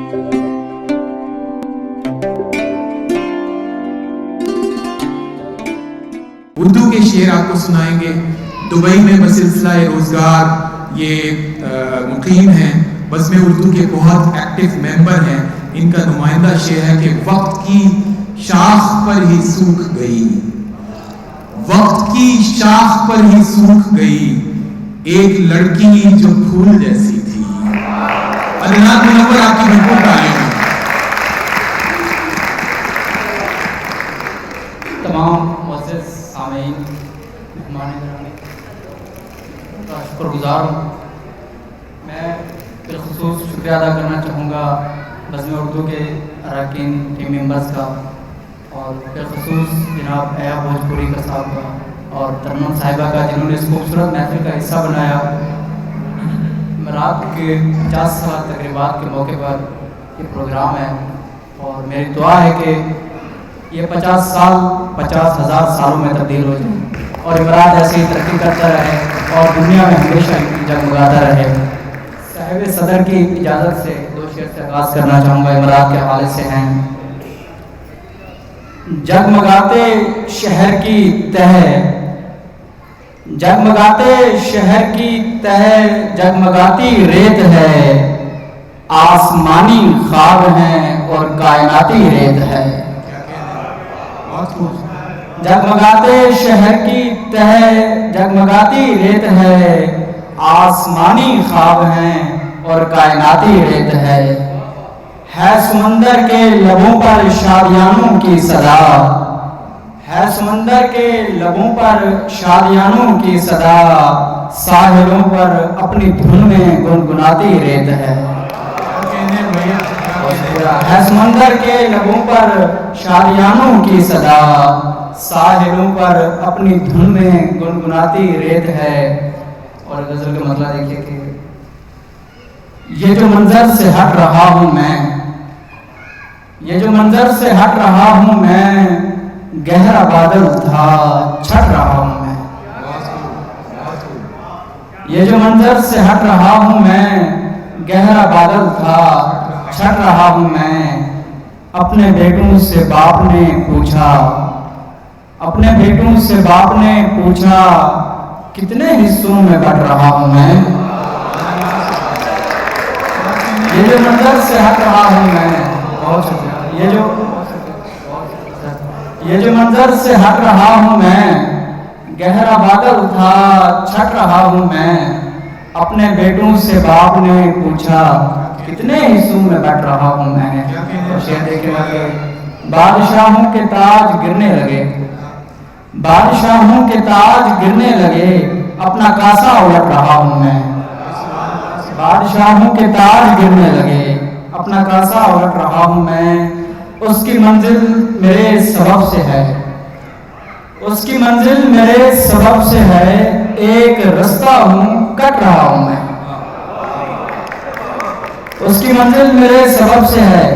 उर्दू के शेर आपको सुनाएंगे। दुबई में बसिलसिला रोजगार ये मुकीम हैं, बस में उर्दू के बहुत एक्टिव मेंबर हैं। इनका नुमाइंदा शेर है कि वक्त की शाख पर ही सूख गई, वक्त की शाख पर ही सूख गई एक लड़की जो फूल जैसी थी। अल्लाह मुनव्वर आपकी भरपूर तालीम। तमाम मुअज़्ज़िज़ सामीन का शुक्रगुज़ार हूँ। मैं बिलख़ुसूस शुक्रिया अदा करना चाहूँगा बज़्म उर्दू के अरकान टीम मेंबर्स का, और बिलख़ुसूस जनाब एया भोजपुरी का साहब का और तरन्नुम साहिबा का, जिन्होंने इस खूबसूरत महफिल का हिस्सा बनाया। रात के 50 साल तकरीबात के मौके पर ये प्रोग्राम है, और मेरी दुआ है कि ये 50 साल 50,000 सालों में तब्दील हो जाए और इमरात ऐसे ही तरक्की करता रहे और दुनिया में हमेशा जगमगाता रहे। साहिब सदर की इजाज़त से दो शेर से आगाज़ करना चाहूँगा, इमरात के हवाले से हैं। जगमगाते शहर की तह, जगमगाते शहर की तह जगमगाती रेत है, आसमानी ख्वाब हैं और कायनाती रेत है। जगमगाते शहर की तह जगमगाती रेत है, आसमानी ख्वाब हैं और कायनाती रेत है समंदर के लबों पर शादियानों की सदा, है समंदर के लबों पर शादियानों की सदा, साहिलों पर अपनी धुन में गुनगुनाती रेत है समंदर के लबों पर शादियानों की सदा, साहिलों पर अपनी धुन में गुनगुनाती रेत है। और गजल का मतलब देखिए कि ये जो मंजर से हट रहा हूं मैं, ये जो मंजर से हट रहा हूं मैं, गहरा बादल था छट रहा हूं मैं। ये जो मंजर से हट रहा हूं मैं, गहरा बादल था छट रहा हूं मैं। अपने बेटों से बाप ने पूछा, अपने बेटों से बाप ने पूछा, कितने हिस्सों में बट रहा हूं मैं। ये जो मंजर से हट रहा हूं मैं, बहुत शुक्रिया। ये जो मंजर से हट रहा हूं मैं, गहरा बादल था छट रहा हूं मैं। अपने बेटों से बाप ने पूछा, कितने हिस्सों में बट रहा हूं मैं। तो शेर देखे लगे, बादशाहों के ताज गिरने लगे, बादशाहों के ताज गिरने लगे, अपना कासा उलट रहा हूं मैं। बादशाहों के ताज गिरने लगे, अपना कासा उलट रहा हूं मैं। उसकी मंजिल मेरे सबब से है, उसकी मंजिल मेरे सबब से है, एक रास्ता हूं कट रहा हूं मैं। उसकी मंजिल मेरे सबब से है,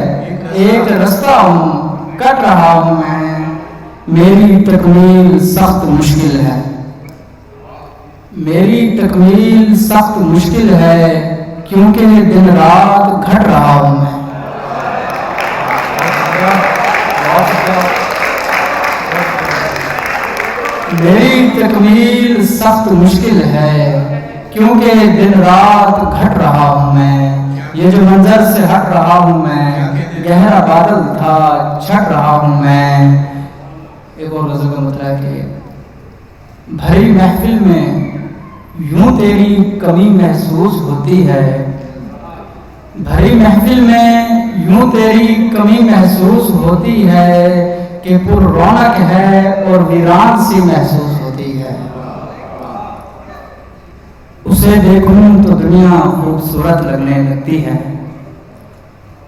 एक रास्ता हूं कट रहा हूं मैं। मेरी तकमील सख्त मुश्किल है, मेरी तकमील सख्त मुश्किल है, क्योंकि दिन रात घट रहा हूं मैं। मेरी तकमील सख्त मुश्किल है, क्योंकि दिन रात घट रहा हूं मैं। ये जो मंजर से हट रहा हूं मैं, गहरा बादल था छट रहा हूं मैं। एक और गजल का मतलब है कि भरी महफिल में यूं तेरी कमी महसूस होती है, भरी महफिल में यूं तेरी कमी महसूस होती है, कि पुर रौनक है और वीरान सी महसूस होती है। उसे देखूं तो दुनिया खूबसूरत लगने लगती है,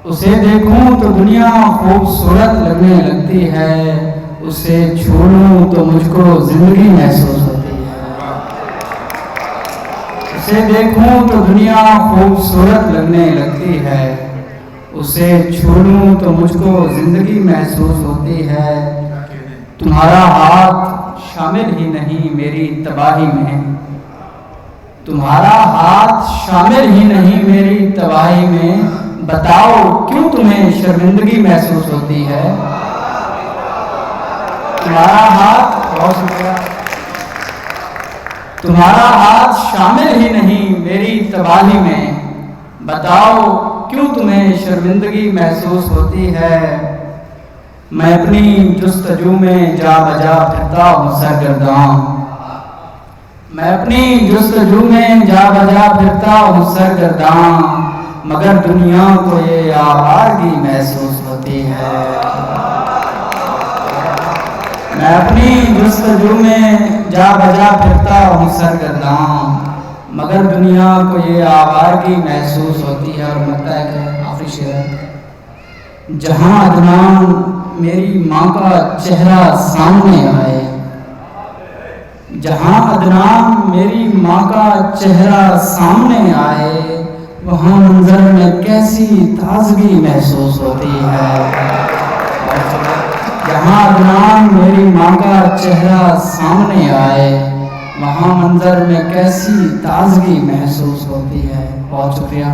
उसे देखूं तो दुनिया खूबसूरत लगने लगती है, उसे छू लूं तो मुझको जिंदगी महसूस होती है। उसे देखूं तो दुनिया खूबसूरत लगने लगती है, उसे छू लूं तो मुझको जिंदगी महसूस होती है। तुम्हारा हाथ शामिल ही नहीं मेरी तबाही में, तुम्हारा हाथ शामिल ही नहीं मेरी तबाही में, बताओ क्यों तुम्हें शर्मिंदगी महसूस होती है। तुम्हारा हाथ, बहुत शुक्रिया, तुम्हारा हाथ शामिल ही नहीं मेरी तबाही में। बताओ क्यों तुम्हें शर्मिंदगी महसूस होती है। मैं अपनी जुस्तजू में जा बजा फिरता हूँ सरगर्दां। मैं अपनी जुस्तजू में जा बजा फिरता हूँ सरगर्दां, मगर दुनिया को ये आवारगी महसूस होती है। मैं अपनी जुस्तजू में जा बजा फिरता हूँ सरगर्दां, मगर दुनिया को ये आवारगी महसूस होती है। और लगता है कि आखिरी शेर है, जहाँ अदनान मेरी माँ का चेहरा सामने आए, जहाँ अदनान मेरी माँ का चेहरा सामने आए, वहाँ मंजर में कैसी ताजगी महसूस होती है। जहाँ अदनान मेरी माँ का चेहरा सामने आए, वहाँ मंजर में कैसी ताजगी महसूस होती है। बहुत शुक्रिया।